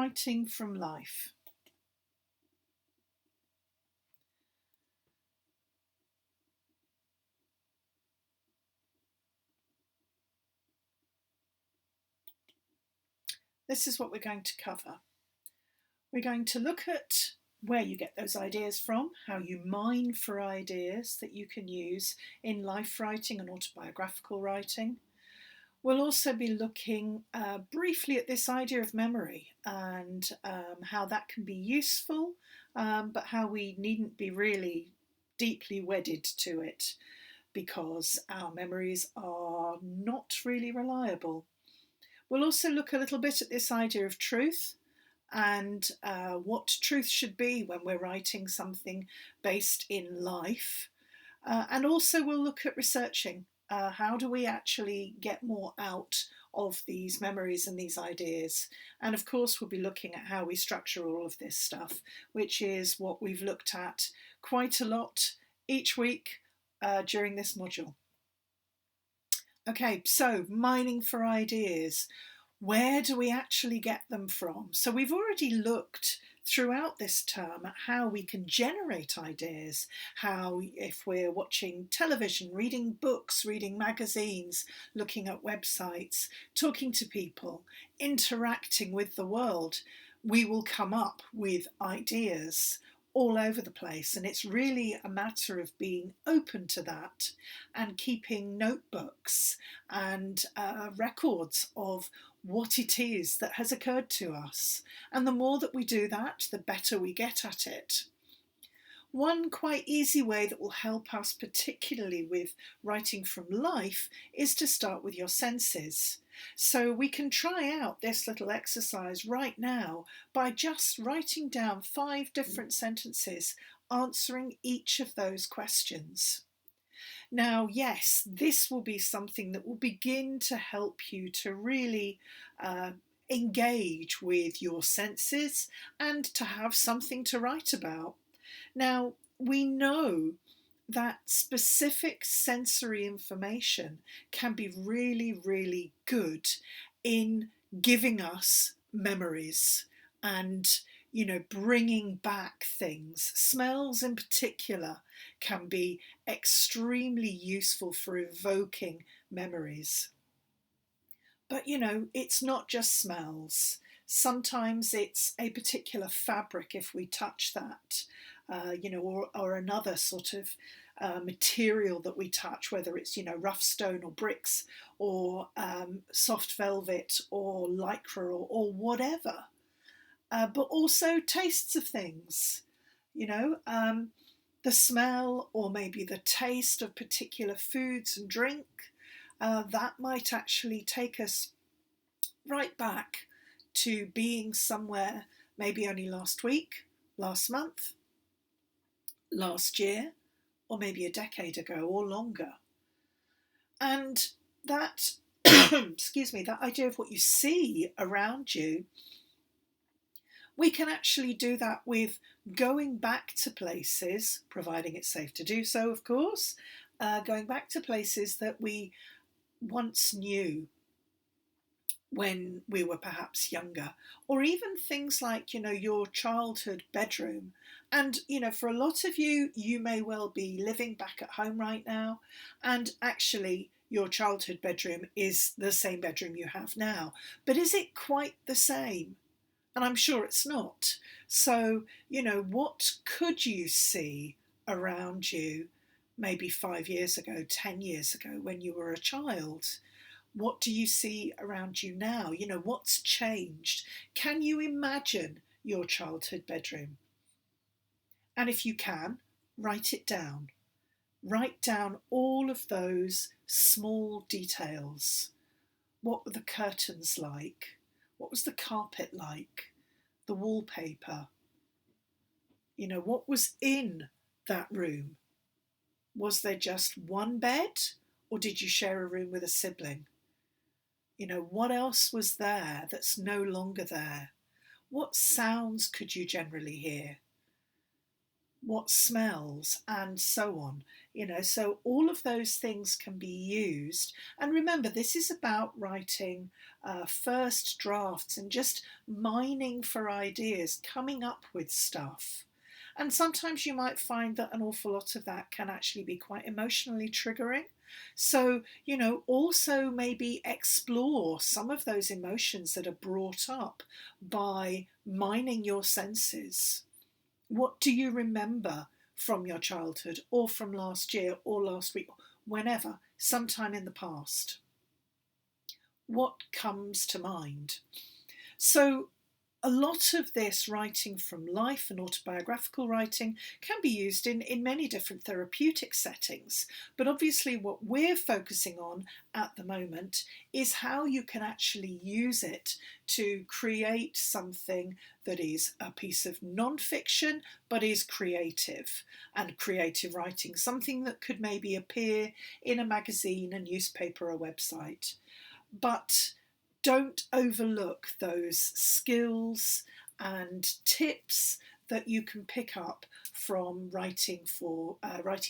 writing from life. This is what we're going to cover. We're going to look at where you get those ideas from, how you mine for ideas that you can use in life writing and autobiographical writing. We'll also be looking briefly at this idea of memory and how that can be useful, but how we needn't be really deeply wedded to it because our memories are not really reliable. We'll also look a little bit at this idea of truth and what truth should be when we're writing something based in life. And also we'll look at researching. How do we actually get more out of these memories and these ideas? And of course, we'll be looking at how we structure all of this stuff, which is what we've looked at quite a lot each week during this module. Okay, so mining for ideas. Where do we actually get them from? So we've already looked throughout this term at how we can generate ideas, how if we're watching television, reading books, reading magazines, looking at websites, talking to people, interacting with the world, we will come up with ideas all over the place. And it's really a matter of being open to that and keeping notebooks and records of what it is that has occurred to us. And the more that we do that, the better we get at it. One quite easy way that will help us, particularly with writing from life, is to start with your senses. So we can try out this little exercise right now by just writing down 5 different sentences answering each of those questions. Now, yes, this will be something that will begin to help you to really engage with your senses and to have something to write about. Now, we know that specific sensory information can be really, really good in giving us memories and, bringing back things. Smells in particular can be extremely useful for evoking memories. But, it's not just smells. Sometimes it's a particular fabric if we touch that, or another sort of material that we touch, whether it's, rough stone or bricks or soft velvet or lycra or whatever. But also tastes of things, the smell or maybe the taste of particular foods and drink. That might actually take us right back to being somewhere maybe only last week, last month, last year, or maybe a decade ago or longer. And that, excuse me, that idea of what you see around you, we can actually do that with going back to places, providing it's safe to do so, of course, going back to places that we once knew when we were perhaps younger, or even things like, your childhood bedroom. And, for a lot of you, you may well be living back at home right now, and actually your childhood bedroom is the same bedroom you have now. But is it quite the same? And I'm sure it's not. So, what could you see around you maybe 5 years ago, 10 years ago when you were a child? What do you see around you now? What's changed? Can you imagine your childhood bedroom? And if you can, write it down. Write down all of those small details. What were the curtains like? What was the carpet like? The wallpaper? What was in that room? Was there just one bed, or did you share a room with a sibling? What else was there that's no longer there? What sounds could you generally hear? what smells, and so on. So all of those things can be used. And remember, this is about writing first drafts and just mining for ideas, coming up with stuff. And sometimes you might find that an awful lot of that can actually be quite emotionally triggering. So, also maybe explore some of those emotions that are brought up by mining your senses. What do you remember from your childhood or from last year or last week, whenever, sometime in the past? What comes to mind? So, a lot of this writing from life and autobiographical writing can be used in many different therapeutic settings. But obviously, what we're focusing on at the moment is how you can actually use it to create something that is a piece of non-fiction but is creative, and creative writing, something that could maybe appear in a magazine, a newspaper, a website. But don't overlook those skills and tips that you can pick up from writing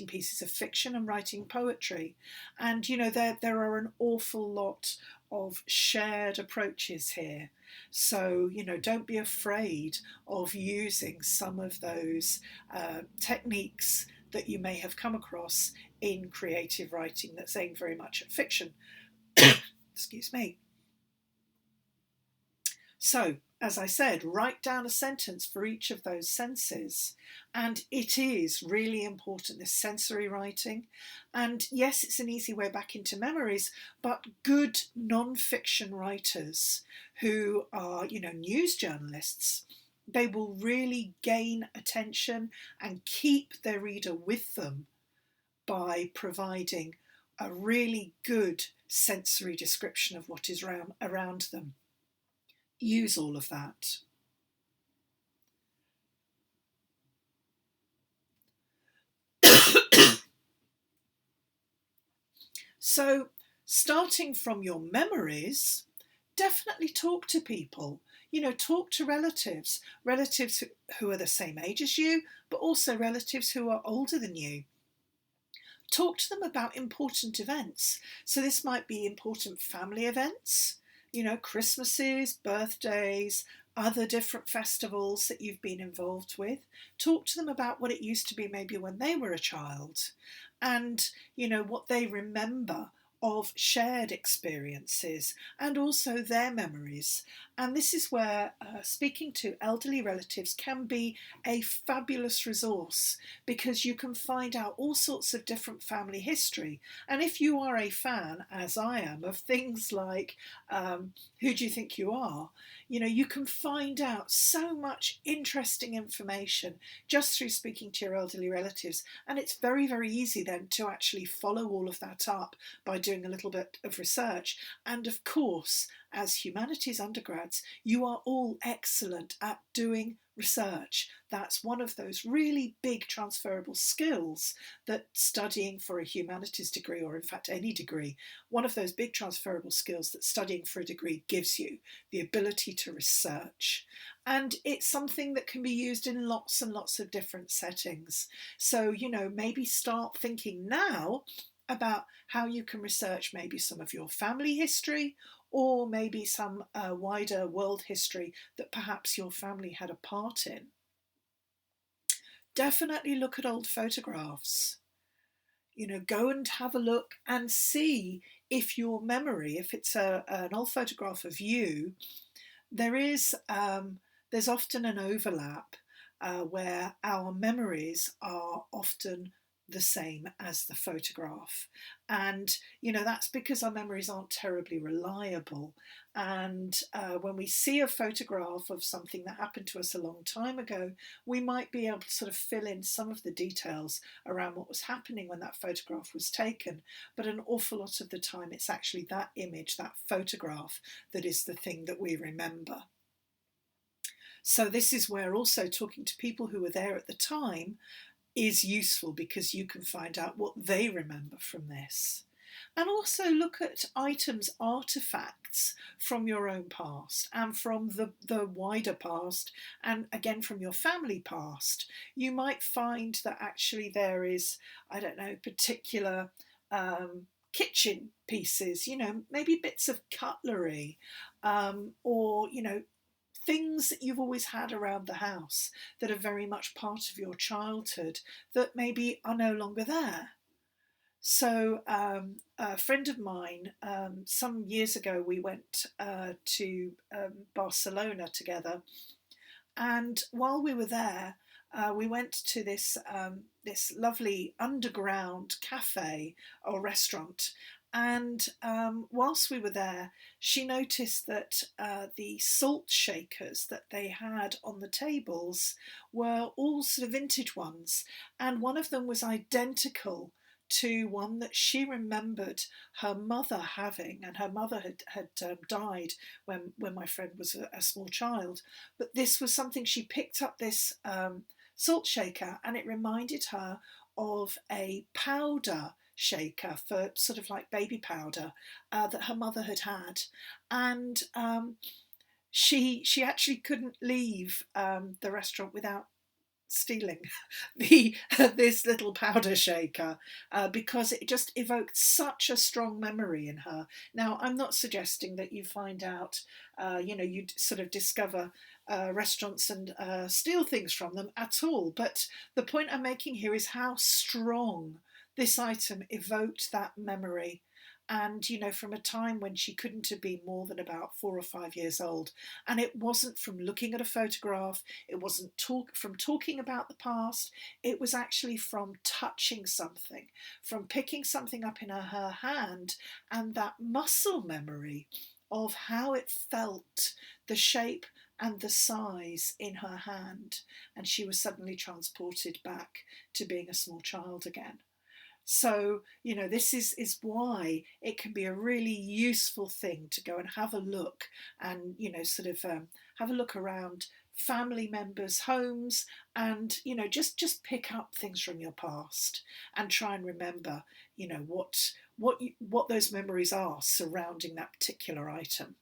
pieces of fiction and writing poetry. And there are an awful lot of shared approaches here. So don't be afraid of using some of those techniques that you may have come across in creative writing that's aimed very much at fiction. Excuse me. So, as I said, write down a sentence for each of those senses. And it is really important, this sensory writing. And yes, it's an easy way back into memories, but good non-fiction writers who are, news journalists, they will really gain attention and keep their reader with them by providing a really good sensory description of what is around them. Use all of that. So, starting from your memories, definitely talk to people. Talk to relatives who are the same age as you, but also relatives who are older than you. Talk to them about important events. So, this might be important family events, Christmases, birthdays, other different festivals that you've been involved with. Talk to them about what it used to be maybe when they were a child, and what they remember of shared experiences and also their memories. And this is where speaking to elderly relatives can be a fabulous resource, because you can find out all sorts of different family history. And if you are a fan, as I am, of things like Who Do You Think You Are? You can find out so much interesting information just through speaking to your elderly relatives. And it's very, very easy then to actually follow all of that up by doing a little bit of research. And of course, as humanities undergrads, you are all excellent at doing research. That's one of those really big transferable skills that studying for a humanities degree, or in fact any degree, one of those big transferable skills that studying for a degree gives you, the ability to research. And it's something that can be used in lots and lots of different settings. So, maybe start thinking now about how you can research maybe some of your family history, or maybe some wider world history that perhaps your family had a part in. Definitely look at old photographs. Go and have a look and see if your memory, if it's an old photograph of you, there's often an overlap where our memories are often the same as the photograph. And that's because our memories aren't terribly reliable. And when we see a photograph of something that happened to us a long time ago, we might be able to sort of fill in some of the details around what was happening when that photograph was taken. But an awful lot of the time, it's actually that image, that photograph, that is the thing that we remember. So this is where also talking to people who were there at the time is useful, because you can find out what they remember from this. And also look at items, artifacts from your own past and from the wider past, and again from your family past. You might find that actually there is, I don't know, particular kitchen pieces, maybe bits of cutlery, or, things that you've always had around the house that are very much part of your childhood that maybe are no longer there. So, a friend of mine, some years ago, we went to Barcelona together, and while we were there, we went to this lovely underground cafe or restaurant. And whilst we were there, she noticed that the salt shakers that they had on the tables were all sort of vintage ones, and one of them was identical to one that she remembered her mother having, and her mother had died when my friend was a small child. But this was something, she picked up this salt shaker, and it reminded her of a powder shaker for sort of like baby powder that her mother had had. And she actually couldn't leave the restaurant without stealing the this little powder shaker, because it just evoked such a strong memory in her. Now, I'm not suggesting that you find out, you sort of discover restaurants and steal things from them at all. But the point I'm making here is how strong this item evoked that memory. And, from a time when she couldn't have been more than about 4 or 5 years old. And it wasn't from looking at a photograph, it wasn't from talking about the past, it was actually from touching something, from picking something up in her hand, and that muscle memory of how it felt, the shape and the size in her hand. And she was suddenly transported back to being a small child again. So, this is why it can be a really useful thing to go and have a look, and, sort of have a look around family members' homes, and, just pick up things from your past and try and remember, what those memories are surrounding that particular item.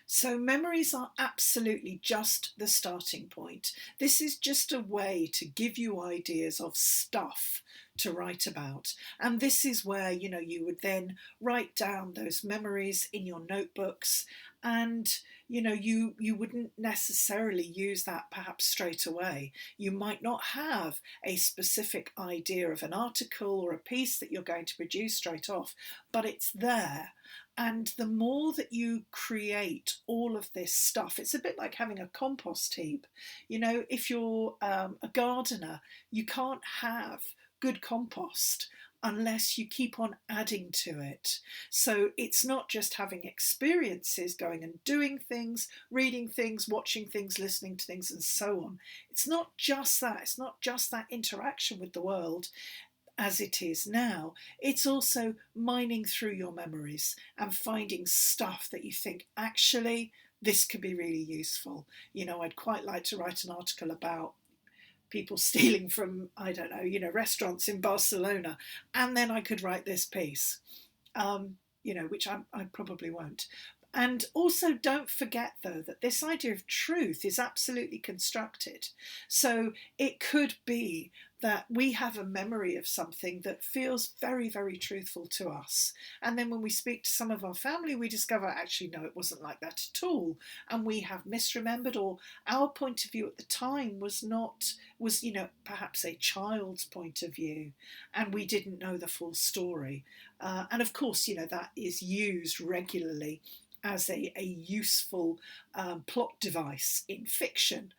So, memories are absolutely just the starting point. This is just a way to give you ideas of stuff to write about. And this is where, you would then write down those memories in your notebooks. And, you wouldn't necessarily use that perhaps straight away. You might not have a specific idea of an article or a piece that you're going to produce straight off, but it's there. And the more that you create all of this stuff, it's a bit like having a compost heap. If you're a gardener, you can't have good compost unless you keep on adding to it. So it's not just having experiences, going and doing things, reading things, watching things, listening to things, and so on. It's not just that. It's not just that interaction with the world as it is now. It's also mining through your memories and finding stuff that you think, actually, this could be really useful. I'd quite like to write an article about people stealing from, I don't know, restaurants in Barcelona, and then I could write this piece, which I probably won't. And also, don't forget, though, that this idea of truth is absolutely constructed. So it could be that we have a memory of something that feels very, very truthful to us. And then when we speak to some of our family, we discover, actually, no, it wasn't like that at all. And we have misremembered, or our point of view at the time was perhaps a child's point of view, and we didn't know the full story. And of course, that is used regularly as a useful plot device in fiction.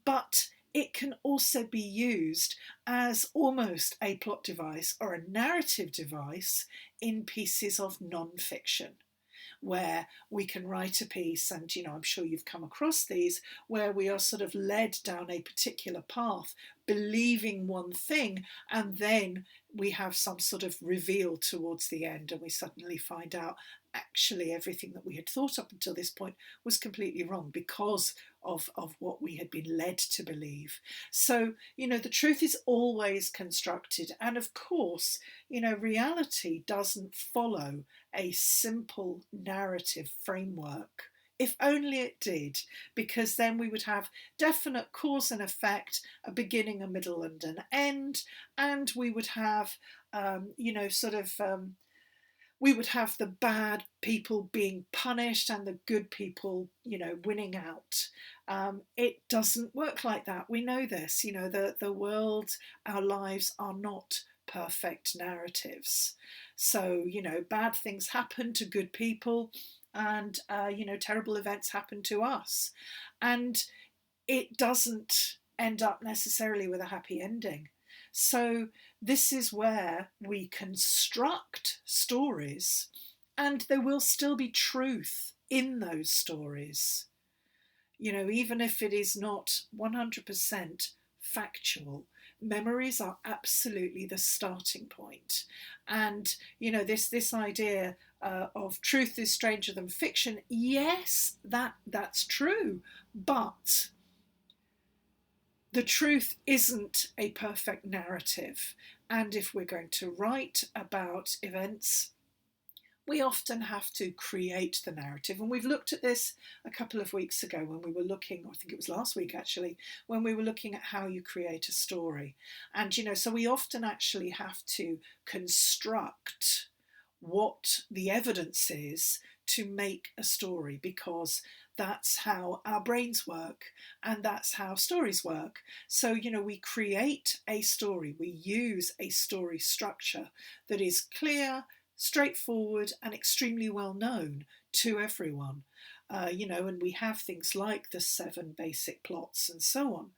But it can also be used as almost a plot device or a narrative device in pieces of non-fiction, where we can write a piece, and I'm sure you've come across these, where we are sort of led down a particular path believing one thing, and then we have some sort of reveal towards the end, and we suddenly find out actually everything that we had thought up until this point was completely wrong because of what we had been led to believe. So, the truth is always constructed. And of course, reality doesn't follow a simple narrative framework. If only it did, because then we would have definite cause and effect, a beginning, a middle, and an end, and we would have, we would have the bad people being punished and the good people, winning out. It doesn't work like that. We know this. The world, our lives are not perfect narratives. So, bad things happen to good people, and, terrible events happen to us. And it doesn't end up necessarily with a happy ending. So, this is where we construct stories, and there will still be truth in those stories. Even if it is not 100% factual, memories are absolutely the starting point. And, this idea of truth is stranger than fiction, yes, that's true, but the truth isn't a perfect narrative. And if we're going to write about events, we often have to create the narrative. And we've looked at this a couple of weeks ago when we were looking, or I think it was last week actually, when we were looking at how you create a story. And, so we often actually have to construct what the evidence is to make a story, because that's how our brains work and that's how stories work. So, we create a story, we use a story structure that is clear, straightforward, and extremely well known to everyone. And we have things like the 7 basic plots and so on.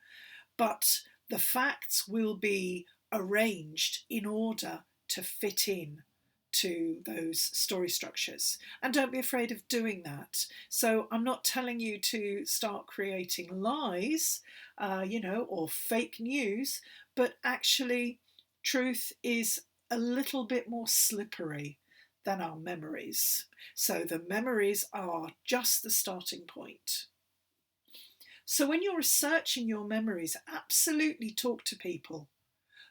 But the facts will be arranged in order to fit in to those story structures. And don't be afraid of doing that. So I'm not telling you to start creating lies, or fake news, but actually truth is a little bit more slippery than our memories. So the memories are just the starting point. So when you're researching your memories, absolutely talk to people,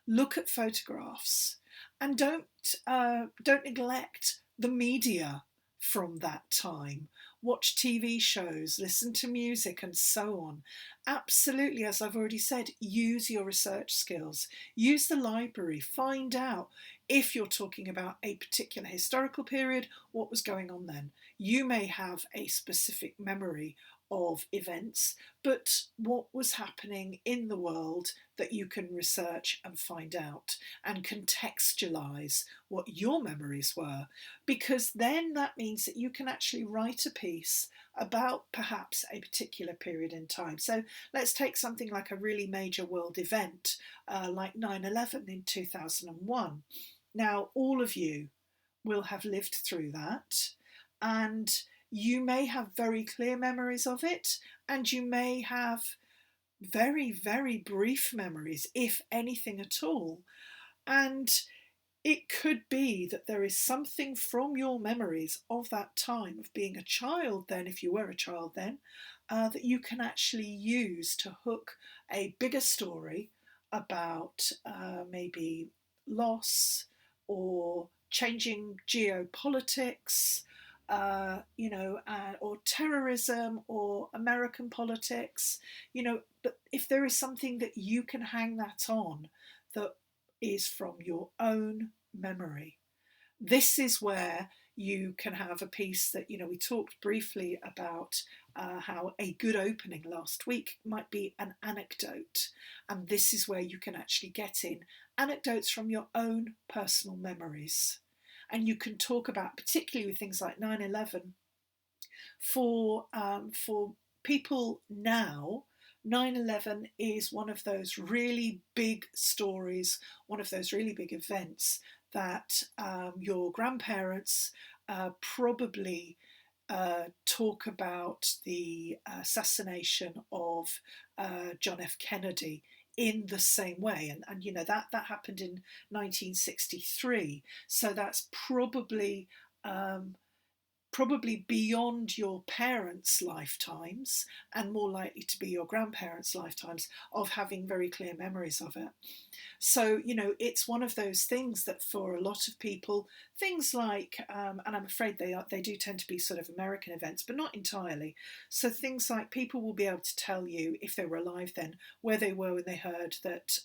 look at photographs, and don't neglect the media from that time. Watch TV shows, listen to music, and so on. Absolutely, as I've already said, use your research skills. Use the library. Find out if you're talking about a particular historical period, what was going on then. You may have a specific memory of events, but what was happening in the world that you can research and find out and contextualize what your memories were, because then that means that you can actually write a piece about perhaps a particular period in time. So let's take something like a really major world event, like 9/11 in 2001. Now, all of you will have lived through that, and you may have very clear memories of it, and you may have very, very brief memories, if anything at all. And it could be that there is something from your memories of that time, of being a child then, if you were a child then, that you can actually use to hook a bigger story about maybe loss or changing geopolitics, or terrorism or American politics, but if there is something that you can hang that on that is from your own memory, this is where you can have a piece that, we talked briefly about how a good opening last week might be an anecdote. And this is where you can actually get in anecdotes from your own personal memories. And you can talk about, particularly with things like 9/11, for people now, 9/11 is one of those really big stories, one of those really big events that your grandparents probably talk about the assassination of John F. Kennedy in the same way. And you know, that happened in 1963. So that's um, probably beyond your parents' lifetimes and more likely to be your grandparents' lifetimes of having very clear memories of it. So, you know, it's one of those things that for a lot of people, things like, and I'm afraid they do tend to be sort of American events, but not entirely. So things like people will be able to tell you, if they were alive then, where they were when they heard that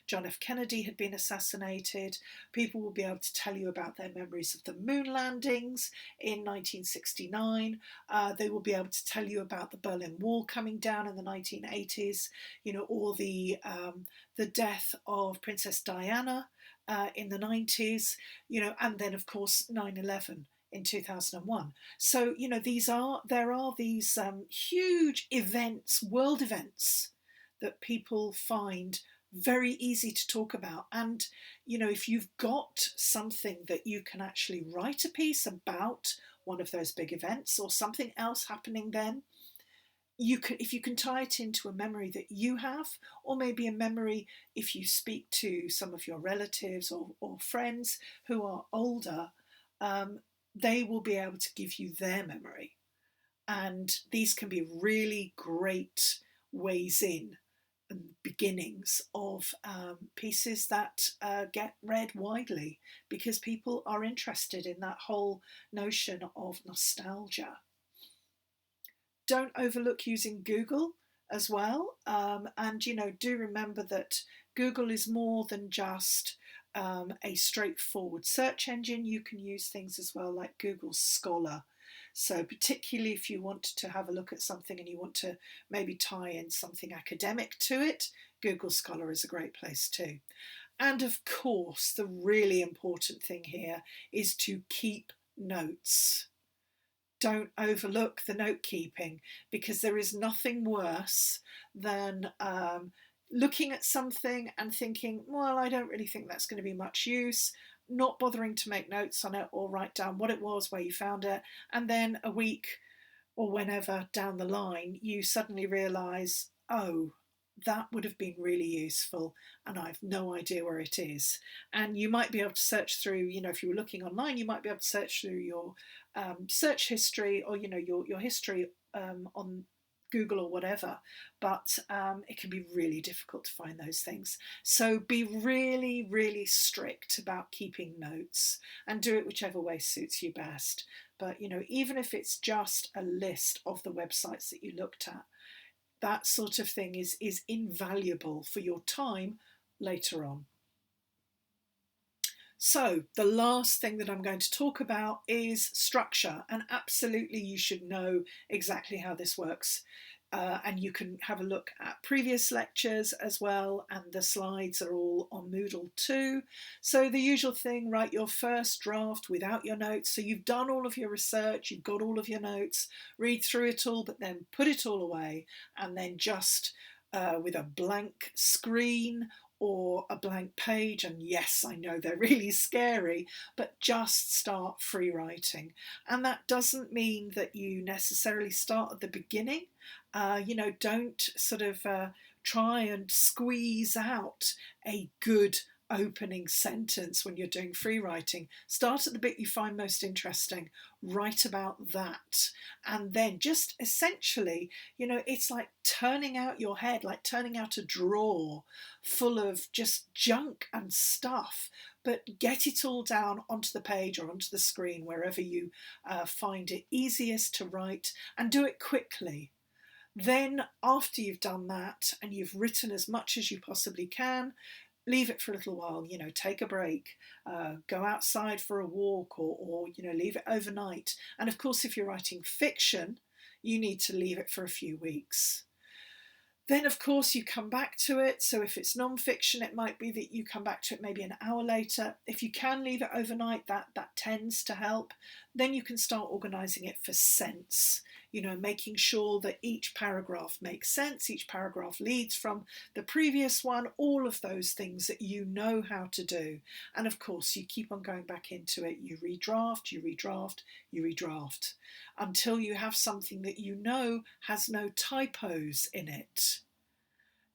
John F. Kennedy had been assassinated. People will be able to tell you about their memories of the moon landings in 1969. They will be able to tell you about the Berlin Wall coming down in the 1980s, you know, or the death of Princess Diana in the 90s, you know, and then of course 9/11 in 2001. So, you know, there are these huge events, world events, that people find very easy to talk about. And, you know, if you've got something that you can actually write a piece about one of those big events or something else happening then, if you can tie it into a memory that you have, or maybe a memory if you speak to some of your relatives or friends who are older, um, they will be able to give you their memory. And these can be really great ways in and beginnings of pieces that get read widely because people are interested in that whole notion of nostalgia. Don't overlook using Google as well. And, you know, do remember that Google is more than just a straightforward search engine. You can use things as well like Google Scholar. So particularly if you want to have a look at something and you want to maybe tie in something academic to it, Google Scholar is a great place too. And of course, the really important thing here is to keep notes. Don't overlook the note keeping, because there is nothing worse than looking at something and thinking, well, I don't really think that's going to be much use, not bothering to make notes on it or write down what it was, where you found it, and then a week or whenever down the line you suddenly realise, oh, that would have been really useful and I've no idea where it is. And you might be able to search through, you know, if you were looking online, you might be able to search through your search history, or, you know, your history on Google or whatever, but it can be really difficult to find those things. So be really, really strict about keeping notes and do it whichever way suits you best. But, you know, even if it's just a list of the websites that you looked at, that sort of thing is invaluable for your time later on. So the last thing that I'm going to talk about is structure, and absolutely you should know exactly how this works. And you can have a look at previous lectures as well, and the slides are all on Moodle too. So the usual thing, write your first draft without your notes. So you've done all of your research, you've got all of your notes, read through it all, but then put it all away, and then just with a blank screen or a blank page, and yes, I know they're really scary, but just start free writing. And that doesn't mean that you necessarily start at the beginning. You know, don't sort of try and squeeze out a good opening sentence when you're doing free writing. Start at the bit you find most interesting, write about that, and then just essentially, you know, it's like turning out your head, like turning out a drawer full of just junk and stuff, but get it all down onto the page or onto the screen, wherever you find it easiest to write, and do it quickly. Then, after you've done that and you've written as much as you possibly can, leave it for a little while, you know, take a break, go outside for a walk, or, you know, leave it overnight. And of course, if you're writing fiction, you need to leave it for a few weeks. Then, of course, you come back to it. So if it's non-fiction, it might be that you come back to it maybe an hour later. If you can leave it overnight, that tends to help. Then you can start organising it for sense, you know, making sure that each paragraph makes sense, each paragraph leads from the previous one, all of those things that you know how to do. And of course, you keep on going back into it. You redraft, you redraft, you redraft, until you have something that you know has no typos in it.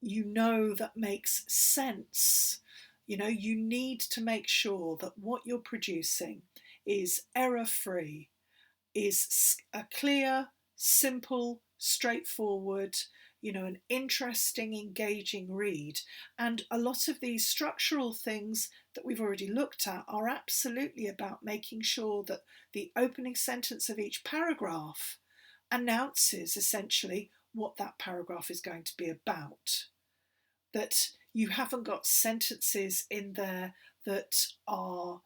you know that makes sense. You know, you need to make sure that what you're producing is error-free, is a clear, simple, straightforward, an interesting, engaging read. And a lot of these structural things that we've already looked at are absolutely about making sure that the opening sentence of each paragraph announces essentially what that paragraph is going to be about. That you haven't got sentences in there that are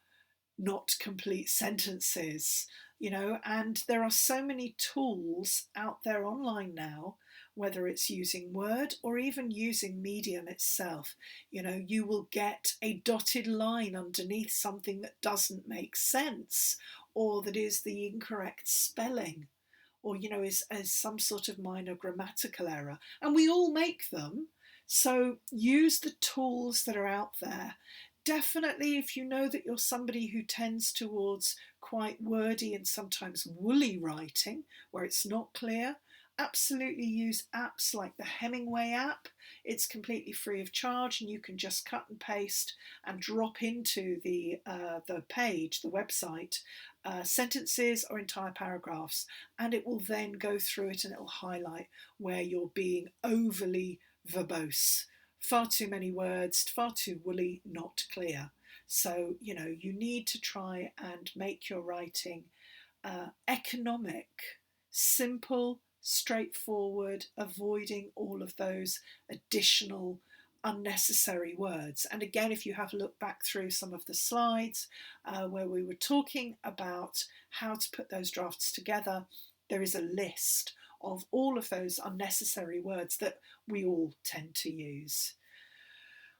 not complete sentences, and there are so many tools out there online now, whether it's using Word or even using Medium itself. You will get a dotted line underneath something that doesn't make sense, or that is the incorrect spelling, or is some sort of minor grammatical error, and we all make them. So use the tools that are out there. Definitely, if you know that you're somebody who tends towards quite wordy and sometimes woolly writing, where it's not clear, absolutely use apps like the Hemingway app. It's completely free of charge, and you can just cut and paste and drop into the page, the website, sentences or entire paragraphs, and it will then go through it and it will highlight where you're being overly verbose. Far too many words, far too woolly, not clear. So, you need to try and make your writing economic, simple, straightforward, avoiding all of those additional unnecessary words. And again, if you have a look back through some of the slides where we were talking about how to put those drafts together, there is a list of all of those unnecessary words that we all tend to use.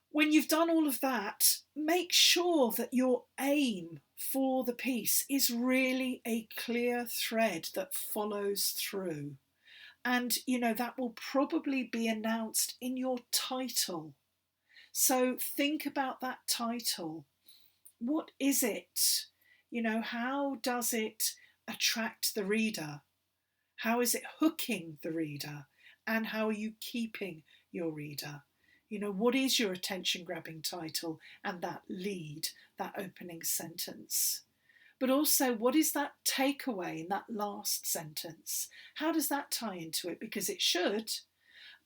When you've done all of that, make sure that your aim for the piece is really a clear thread that follows through. And, that will probably be announced in your title. So think about that title. What is it? How does it attract the reader? How is it hooking the reader? And how are you keeping your reader? What is your attention-grabbing title and that lead, that opening sentence? But also, what is that takeaway in that last sentence? How does that tie into it? Because it should.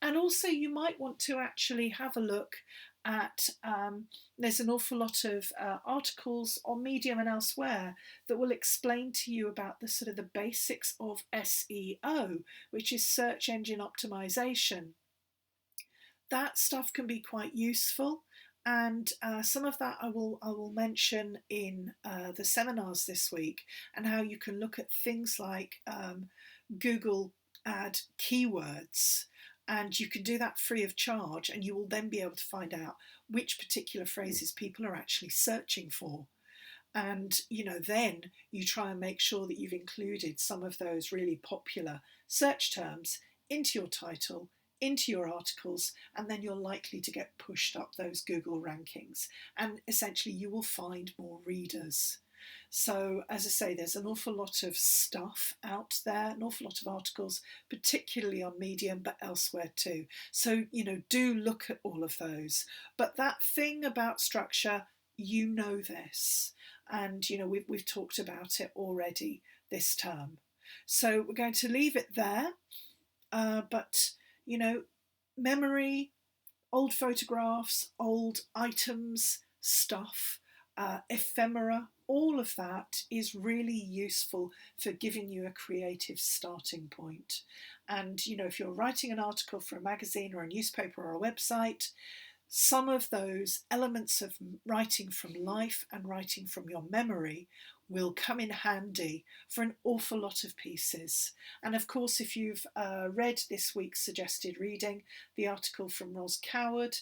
And also, you might want to actually have a look at, there's an awful lot of articles on Medium and elsewhere that will explain to you about the sort of the basics of SEO, which is search engine optimization. That stuff can be quite useful, and some of that I will mention in the seminars this week, and how you can look at things like Google Ad keywords, and you can do that free of charge, and you will then be able to find out which particular phrases people are actually searching for. And then you try and make sure that you've included some of those really popular search terms into your title, into your articles, and then you're likely to get pushed up those Google rankings, and essentially you will find more readers. So, as I say, there's an awful lot of stuff out there, an awful lot of articles, particularly on Medium, but elsewhere too. So, do look at all of those. But that thing about structure, this, and we've talked about it already this term. So we're going to leave it there. But memory, old photographs, old items, stuff, ephemera, all of that is really useful for giving you a creative starting point. And, if you're writing an article for a magazine or a newspaper or a website, some of those elements of writing from life and writing from your memory will come in handy for an awful lot of pieces. And of course, if you've read this week's suggested reading, the article from Ros Coward,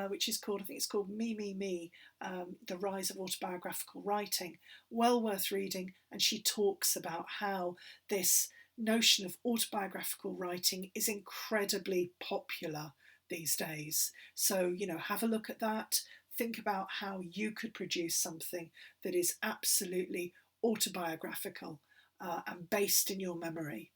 which is called, I think it's called Me, The Rise of Autobiographical Writing, well worth reading. And she talks about how this notion of autobiographical writing is incredibly popular these days. So, have a look at that. Think about how you could produce something that is absolutely autobiographical and based in your memory.